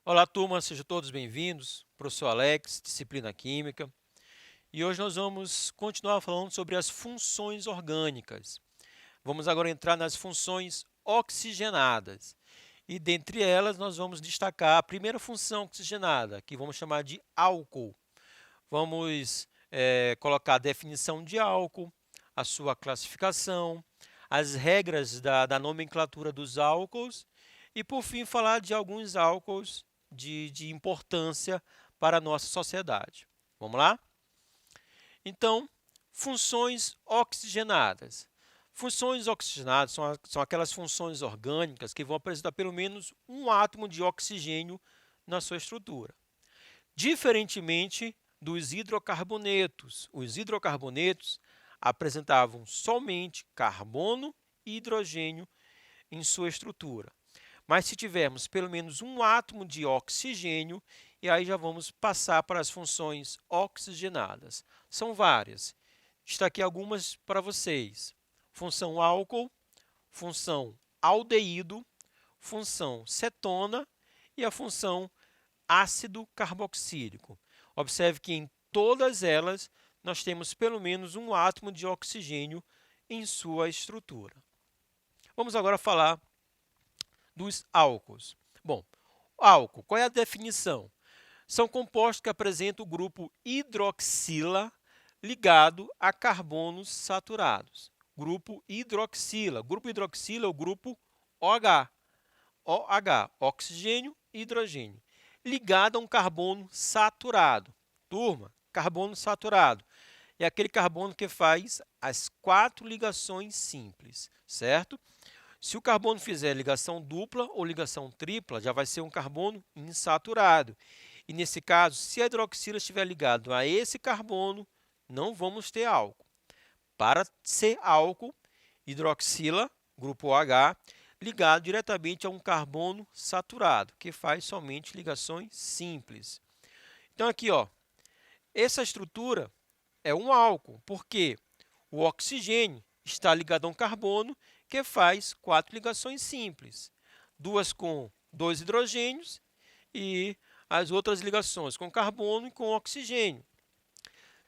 Olá, turma, sejam todos bem-vindos. Professor Alex, disciplina Química. E hoje nós vamos continuar falando sobre as funções orgânicas. Vamos agora entrar nas funções oxigenadas. E dentre elas nós vamos destacar a primeira função oxigenada, que vamos chamar de álcool. Vamos colocar a definição de álcool, a sua classificação, as regras da nomenclatura dos álcools e, por fim, falar de alguns álcools de importância para a nossa sociedade. Vamos lá? Então, funções oxigenadas. Funções oxigenadas são aquelas funções orgânicas que vão apresentar pelo menos um átomo de oxigênio na sua estrutura. Diferentemente dos hidrocarbonetos. Os hidrocarbonetos apresentavam somente carbono e hidrogênio em sua estrutura. Mas se tivermos pelo menos um átomo de oxigênio, e aí já vamos passar para as funções oxigenadas. São várias. Destaquei algumas para vocês. Função álcool, função aldeído, função cetona e a função ácido carboxílico. Observe que em todas elas nós temos pelo menos um átomo de oxigênio em sua estrutura. Vamos agora falar dos álcools. Bom, álcool, qual é a definição? São compostos que apresentam o grupo hidroxila ligado a carbonos saturados. Grupo hidroxila. Grupo hidroxila é o grupo OH. OH, oxigênio e hidrogênio. Ligado a um carbono saturado. Turma, carbono saturado. É aquele carbono que faz as 4 ligações simples, certo? Se o carbono fizer ligação dupla ou ligação tripla, já vai ser um carbono insaturado. E nesse caso, se a hidroxila estiver ligado a esse carbono, não vamos ter álcool. Para ser álcool, hidroxila, grupo OH, ligado diretamente a um carbono saturado, que faz somente ligações simples. Então, aqui, essa estrutura é um álcool, porque o oxigênio está ligado a um carbono que faz 4 ligações simples, 2 com 2 hidrogênios e as outras ligações com carbono e com oxigênio.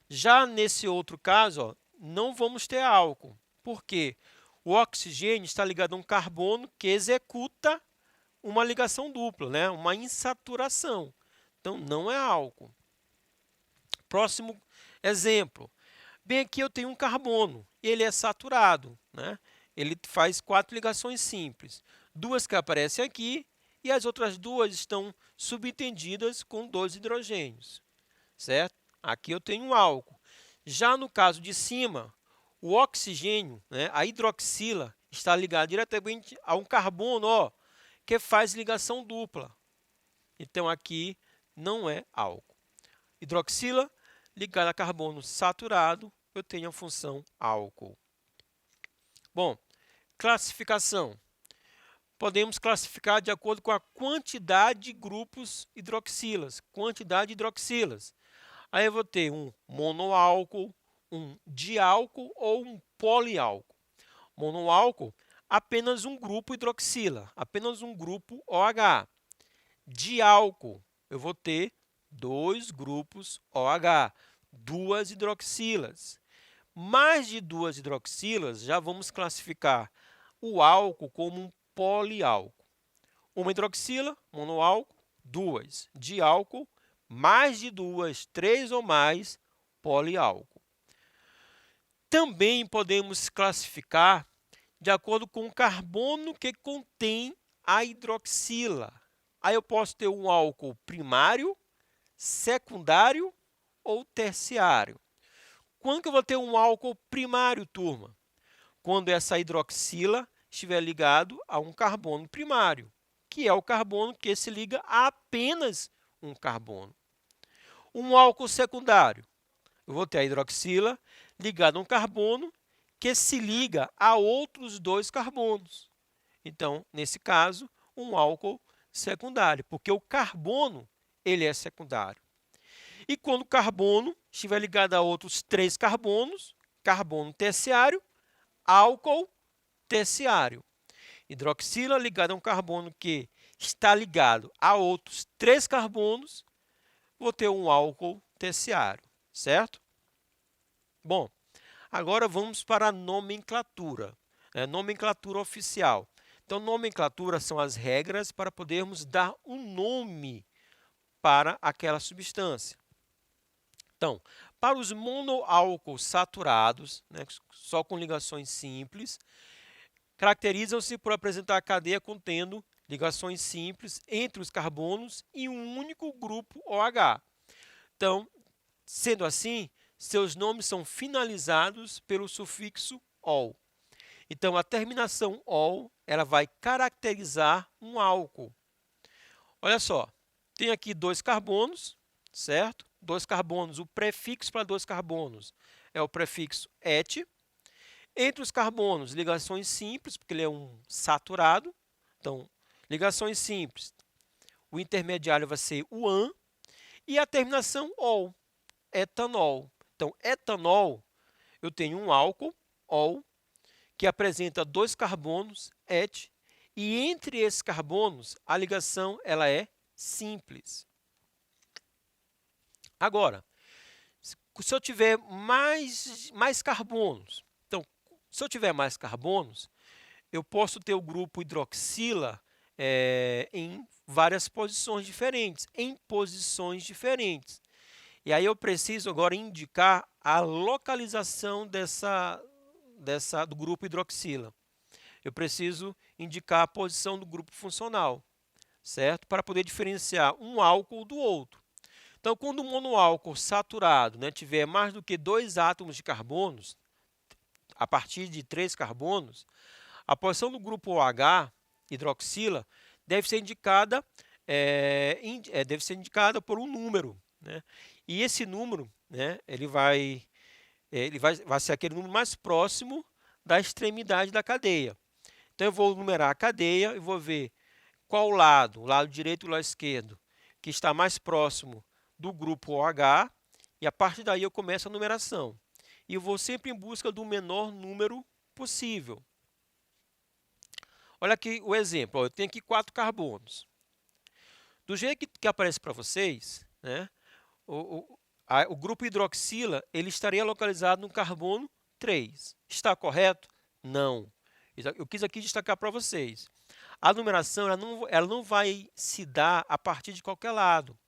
Já nesse outro caso, não vamos ter álcool, porque o oxigênio está ligado a um carbono que executa uma ligação dupla, né? Uma insaturação. Então, não é álcool. Próximo exemplo. Bem, aqui eu tenho um carbono, ele é saturado, né? Ele faz 4 ligações simples. 2 que aparecem aqui e as outras 2 estão subentendidas com 2 hidrogênios, certo? Aqui eu tenho um álcool. Já no caso de cima, o oxigênio, né, a hidroxila, está ligada diretamente a um carbono que faz ligação dupla. Então, aqui não é álcool. Hidroxila ligada a carbono saturado, eu tenho a função álcool. Bom, classificação. Podemos classificar de acordo com a quantidade de grupos hidroxilas, quantidade de hidroxilas. Aí eu vou ter um monoálcool, um diálcool ou um poliálcool. Monoálcool, apenas um grupo hidroxila, apenas um grupo OH. Diálcool, eu vou ter 2 grupos OH, 2 hidroxilas. Mais de 2 hidroxilas, já vamos classificar o álcool como um poliálcool. Uma hidroxila, monoálcool, 2. Diálcool, mais de 2, 3 ou mais, poliálcool. Também podemos classificar de acordo com o carbono que contém a hidroxila. Aí eu posso ter um álcool primário, secundário ou terciário. Quando que eu vou ter um álcool primário, turma? Quando essa hidroxila estiver ligado a um carbono primário, que é o carbono que se liga a apenas um carbono. Um álcool secundário, eu vou ter a hidroxila ligada a um carbono que se liga a outros 2 carbonos. Então, nesse caso, um álcool secundário, porque o carbono ele é secundário. E quando o carbono estiver ligado a outros 3 carbonos, carbono terciário, álcool terciário. Hidroxila ligado a um carbono que está ligado a outros 3 carbonos, vou ter um álcool terciário, certo? Bom, agora vamos para a nomenclatura, nomenclatura oficial. Então, nomenclatura são as regras para podermos dar um nome para aquela substância. Então, para os monoálcools saturados, só com ligações simples, caracterizam-se por apresentar a cadeia contendo ligações simples entre os carbonos e um único grupo OH. Então, sendo assim, seus nomes são finalizados pelo sufixo -ol. Então, a terminação -ol ela vai caracterizar um álcool. Olha só, tem aqui 2 carbonos, certo? 2 carbonos, o prefixo para 2 carbonos é o prefixo -et. Entre os carbonos, ligações simples, porque ele é um saturado. Então, ligações simples, o intermediário vai ser o -an. E a terminação -ol, etanol. Então, etanol, eu tenho um álcool, ol, que apresenta 2 carbonos, et, e entre esses carbonos, a ligação ela é simples. Agora, se eu tiver mais carbonos, então, se eu tiver mais carbonos, eu posso ter o grupo hidroxila em várias posições diferentes, E aí eu preciso agora indicar a localização do grupo hidroxila. Eu preciso indicar a posição do grupo funcional, certo? Para poder diferenciar um álcool do outro. Então, quando um monoálcool saturado tiver mais do que 2 átomos de carbonos, a partir de 3 carbonos, a posição do grupo OH, hidroxila, deve ser indicada por um número. E esse número ele vai ser aquele número mais próximo da extremidade da cadeia. Então, eu vou numerar a cadeia e vou ver qual lado, o lado direito ou o lado esquerdo, que está mais próximo do grupo OH, e a partir daí eu começo a numeração. E eu vou sempre em busca do menor número possível. Olha aqui o exemplo, eu tenho aqui 4 carbonos. Do jeito que aparece para vocês, o grupo hidroxila ele estaria localizado no carbono 3. Está correto? Não. Eu quis aqui destacar para vocês. A numeração ela não vai se dar a partir de qualquer lado.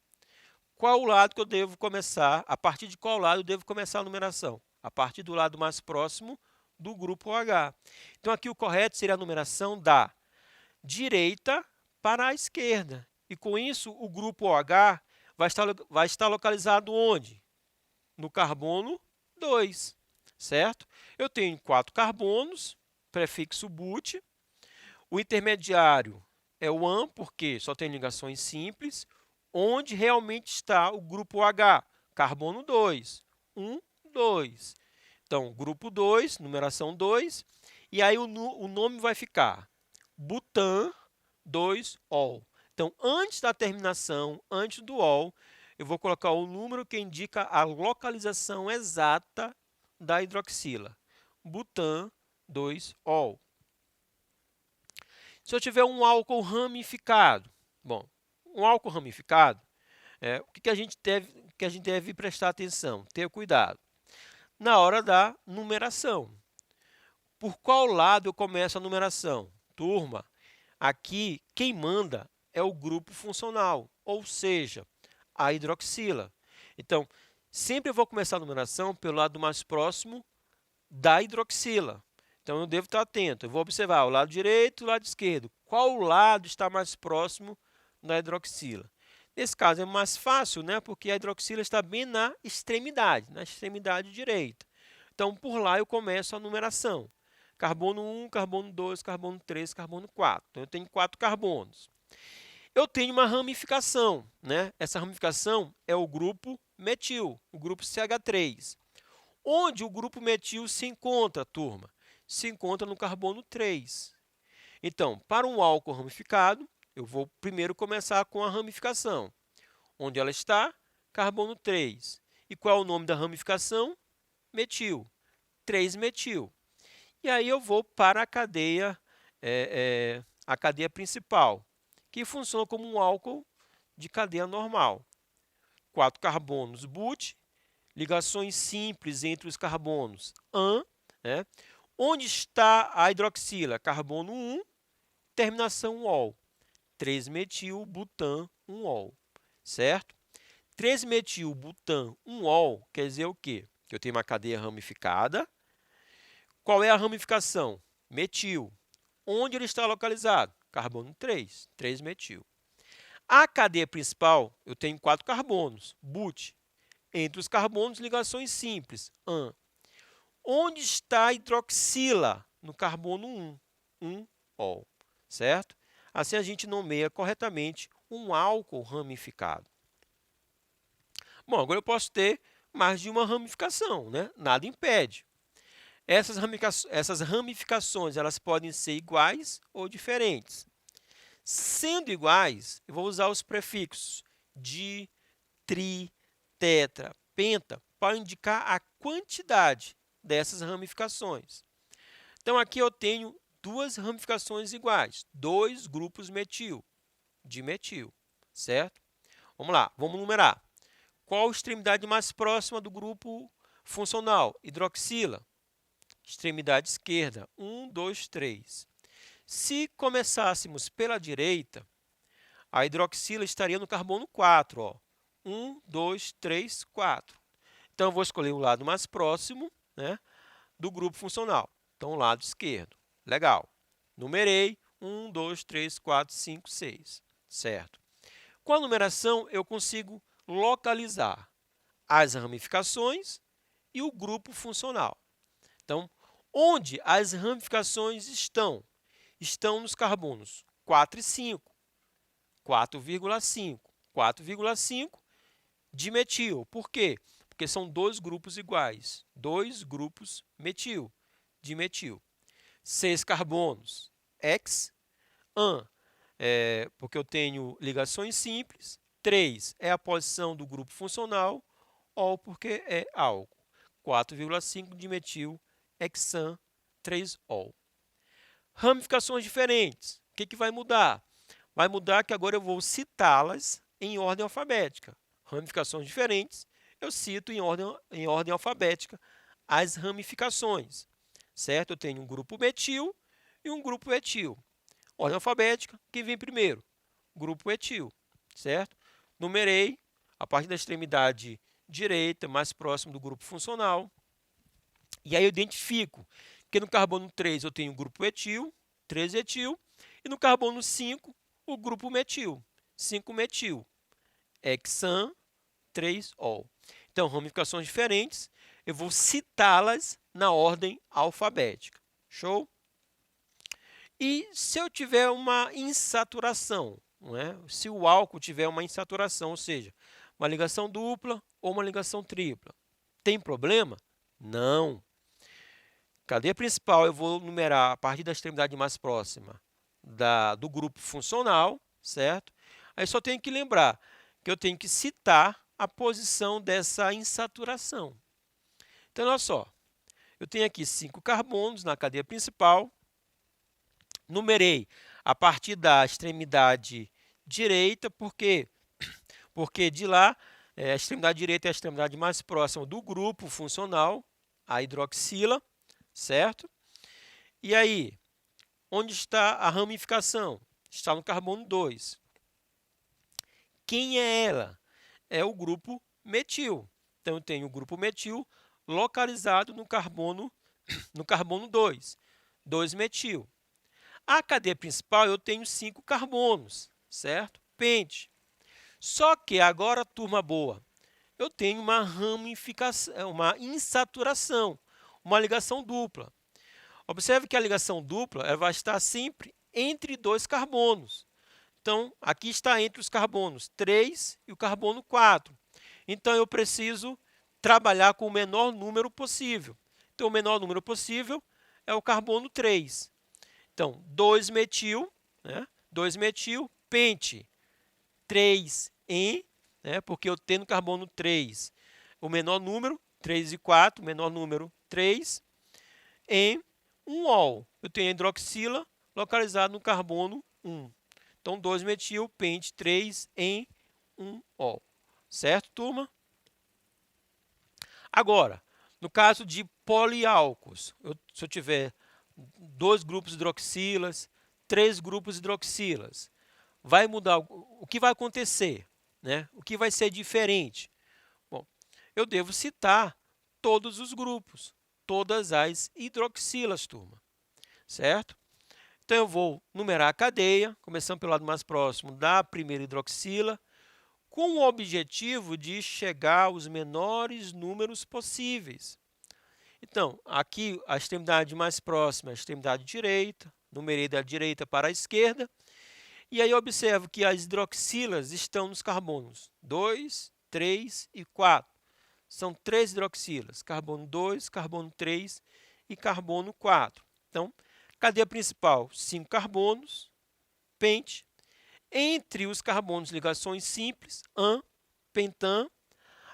Qual o lado que eu devo começar? A partir de qual lado eu devo começar a numeração? A partir do lado mais próximo do grupo OH. Então, aqui o correto seria a numeração da direita para a esquerda. E com isso, o grupo OH vai estar localizado onde? No carbono 2, certo? Eu tenho 4 carbonos, prefixo but. O intermediário é o AN, porque só tem ligações simples. Onde realmente está o grupo OH? Carbono 2, 1, 2. Então, grupo 2, numeração 2, e aí o nome vai ficar butan 2-ol. Então, antes da terminação, antes do ol, eu vou colocar o número que indica a localização exata da hidroxila. Butan 2-ol. Se eu tiver um álcool ramificado, bom, um álcool ramificado, o que a gente deve prestar atenção, ter cuidado? Na hora da numeração. Por qual lado eu começo a numeração? Turma, aqui quem manda é o grupo funcional, ou seja, a hidroxila. Então, sempre eu vou começar a numeração pelo lado mais próximo da hidroxila. Então, eu devo estar atento. Eu vou observar o lado direito e o lado esquerdo. Qual lado está mais próximo da hidroxila? Nesse caso é mais fácil, porque a hidroxila está bem na extremidade direita. Então, por lá eu começo a numeração. Carbono 1, carbono 2, carbono 3, carbono 4. Então, eu tenho 4 carbonos. Eu tenho uma ramificação. Essa ramificação é o grupo metil, o grupo CH3. Onde o grupo metil se encontra, turma? Se encontra no carbono 3. Então, para um álcool ramificado, eu vou primeiro começar com a ramificação. Onde ela está? carbono 3. E qual é o nome da ramificação? Metil. 3-metil. E aí eu vou para a cadeia principal, que funciona como um álcool de cadeia normal. 4 carbonos but, ligações simples entre os carbonos AN, né? Onde está a hidroxila? Carbono 1, terminação ol. 3-metil-butan-1-ol, certo? 3-metil-butan-1-ol quer dizer o quê? Que eu tenho uma cadeia ramificada. Qual é a ramificação? Metil. Onde ele está localizado? Carbono 3, 3-metil. A cadeia principal, eu tenho 4 carbonos, but. Entre os carbonos, ligações simples, AN. Onde está a hidroxila? No carbono 1, 1-ol, certo? Assim a gente nomeia corretamente um álcool ramificado. Bom, agora eu posso ter mais de uma ramificação, né? Nada impede. Essas ramificações elas podem ser iguais ou diferentes. Sendo iguais, eu vou usar os prefixos di, tri, tetra, penta para indicar a quantidade dessas ramificações. Então, aqui eu tenho duas ramificações iguais, 2 grupos metil, dimetil, certo? Vamos lá, vamos numerar. Qual a extremidade mais próxima do grupo funcional? Hidroxila. Extremidade esquerda, 1, 2, 3. Se começássemos pela direita, a hidroxila estaria no carbono 4. Ó. 1, 2, 3, 4. Então, eu vou escolher o lado mais próximo, né, do grupo funcional. Então, o lado esquerdo. Legal. Numerei 1, 2, 3, 4, 5, 6. Certo. Com a numeração, eu consigo localizar as ramificações e o grupo funcional. Então, onde as ramificações estão? Estão nos carbonos 4 e 5, 4,5, 4,5 dimetil. Por quê? Porque são 2 grupos iguais, 2 grupos metil, dimetil. 6 carbonos, X, AN, porque eu tenho ligações simples. 3 é a posição do grupo funcional, ol porque é álcool. 4,5 dimetil, hexan, 3-ol. Ramificações diferentes. O que vai mudar? Vai mudar que agora eu vou citá-las em ordem alfabética. Ramificações diferentes, eu cito em ordem alfabética as ramificações. Certo? Eu tenho um grupo metil e um grupo etil. Ordem alfabética, quem vem primeiro? Grupo etil. Certo? Numerei a partir da extremidade direita, mais próximo do grupo funcional. E aí eu identifico que no carbono 3 eu tenho o grupo etil, 3-etil, e no carbono 5, o grupo metil, 5-metil, hexan, 3-ol. Então, ramificações diferentes, eu vou citá-las na ordem alfabética. Show? E se eu tiver uma insaturação, não é? Se o álcool tiver uma insaturação, ou seja, uma ligação dupla ou uma ligação tripla, tem problema? Não. Cadeia principal, eu vou numerar a partir da extremidade mais próxima do grupo funcional, certo? Aí só tenho que lembrar que eu tenho que citar a posição dessa insaturação. Então, olha só, eu tenho aqui 5 carbonos na cadeia principal, numerei a partir da extremidade direita, porque de lá, a extremidade direita é a extremidade mais próxima do grupo funcional, a hidroxila, certo? E aí, onde está a ramificação? Está no carbono 2. Quem é ela? É o grupo metil. Então, eu tenho o grupo metil localizado no carbono 2, 2-metil. A cadeia principal, eu tenho 5 carbonos, certo? Pente. Só que agora, turma boa, eu tenho uma ramificação, uma insaturação, uma ligação dupla. Observe que a ligação dupla ela vai estar sempre entre 2 carbonos. Então, aqui está entre os carbonos 3 e o carbono 4. Então, eu preciso trabalhar com o menor número possível. Então, o menor número possível é o carbono 3. Então, 2-metil, né? 2-metil, pente, 3-en, né? Porque eu tenho no carbono 3 o menor número, 3 e 4, o menor número 3, em um ol. Eu tenho a hidroxila localizado no carbono 1. Então, 2-metil, pente 3 em 1 ol. Certo, turma? Agora, no caso de poliálcools, se eu tiver 2 grupos hidroxilas, 3 grupos hidroxilas, vai mudar o que vai acontecer, né? O que vai ser diferente? Bom, eu devo citar todos os grupos, todas as hidroxilas, turma, certo? Então eu vou numerar a cadeia, começando pelo lado mais próximo da primeira hidroxila, com o objetivo de chegar aos menores números possíveis. Então, aqui a extremidade mais próxima é a extremidade direita, numerei da direita para a esquerda, e aí eu observo que as hidroxilas estão nos carbonos 2, 3 e 4. São 3 hidroxilas, carbono 2, carbono 3 e carbono 4. Então, cadeia principal, 5 carbonos, pente. Entre os carbonos, ligações simples, AN, pentan.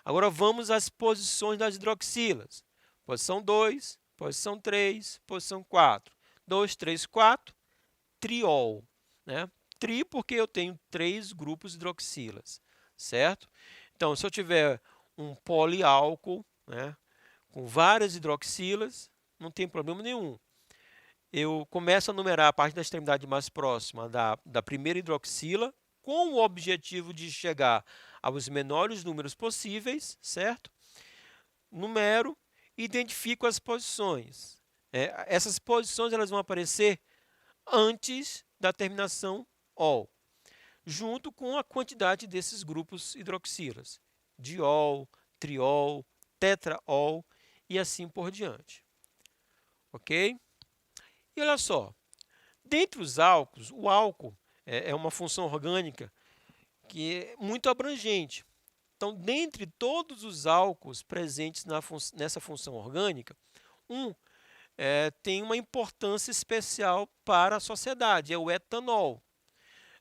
Agora vamos às posições das hidroxilas. Posição 2, posição 3, posição 4. 2, 3, 4, triol, né? Tri porque eu tenho 3 grupos hidroxilas, certo? Então, se eu tiver um poliálcool, né, com várias hidroxilas, não tem problema nenhum. Eu começo a numerar a partir da extremidade mais próxima da primeira hidroxila, com o objetivo de chegar aos menores números possíveis, certo? Numero, identifico as posições. Essas posições elas vão aparecer antes da terminação ol, junto com a quantidade desses grupos hidroxilas, diol, triol, tetraol e assim por diante. Ok? E olha só, dentre os álcools, o álcool é uma função orgânica que é muito abrangente. Então, dentre todos os álcools presentes nessa função orgânica, tem uma importância especial para a sociedade, é o etanol.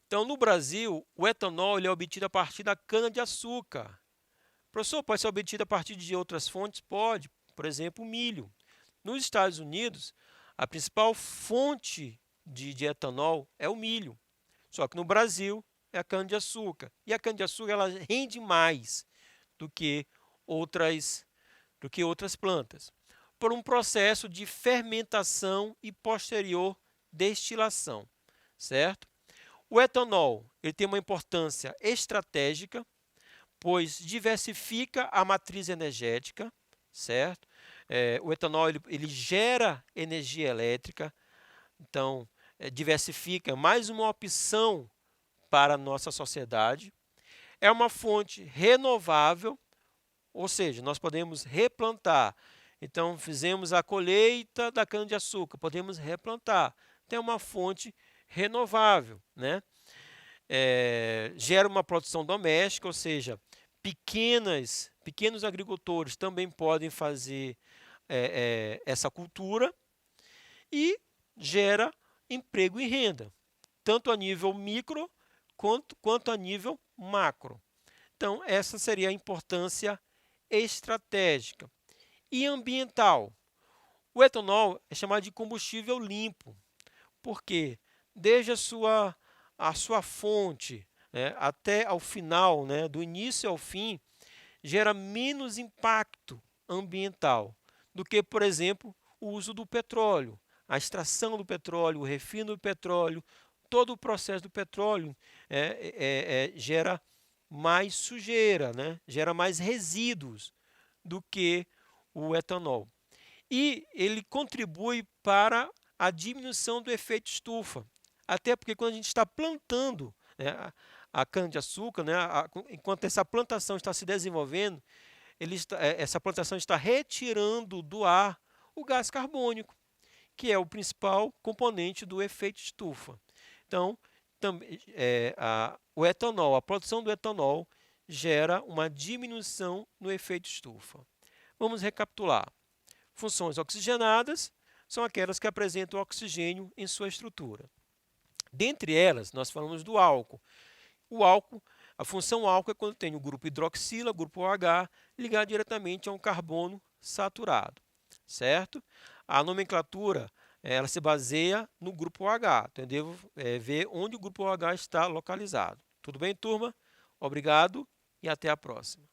Então, no Brasil, o etanol ele é obtido a partir da cana-de-açúcar. Professor, pode ser obtido a partir de outras fontes? Pode, por exemplo, o milho. Nos Estados Unidos, a principal fonte de etanol é o milho. Só que no Brasil é a cana-de-açúcar. E a cana-de-açúcar ela rende mais do que outras plantas, por um processo de fermentação e posterior destilação, certo? O etanol ele tem uma importância estratégica, pois diversifica a matriz energética, certo? O etanol ele gera energia elétrica, então diversifica mais uma opção para a nossa sociedade. É uma fonte renovável, ou seja, nós podemos replantar. Então, fizemos a colheita da cana-de-açúcar, podemos replantar. Tem uma fonte renovável, né? Gera uma produção doméstica, ou seja, pequenos agricultores também podem fazer essa cultura e gera emprego e renda, tanto a nível micro quanto a nível macro. Então, essa seria a importância estratégica. E ambiental. O etanol é chamado de combustível limpo, porque desde a sua fonte, né, até ao final, né, do início ao fim, gera menos impacto ambiental do que, por exemplo, o uso do petróleo, a extração do petróleo, o refino do petróleo, todo o processo do petróleo gera mais sujeira, né? Gera mais resíduos do que o etanol. E ele contribui para a diminuição do efeito estufa. Até porque quando a gente está plantando, né, a cana-de-açúcar, né, enquanto essa plantação está se desenvolvendo, essa plantação está retirando do ar o gás carbônico, que é o principal componente do efeito estufa. Então, o etanol, a produção do etanol gera uma diminuição no efeito estufa. Vamos recapitular. Funções oxigenadas são aquelas que apresentam oxigênio em sua estrutura. Dentre elas, nós falamos do álcool. O álcool A função álcool é quando tem o grupo hidroxila, grupo OH, ligado diretamente a um carbono saturado, certo? A nomenclatura ela se baseia no grupo OH, então eu devo ver onde o grupo OH está localizado. Tudo bem, turma? Obrigado e até a próxima.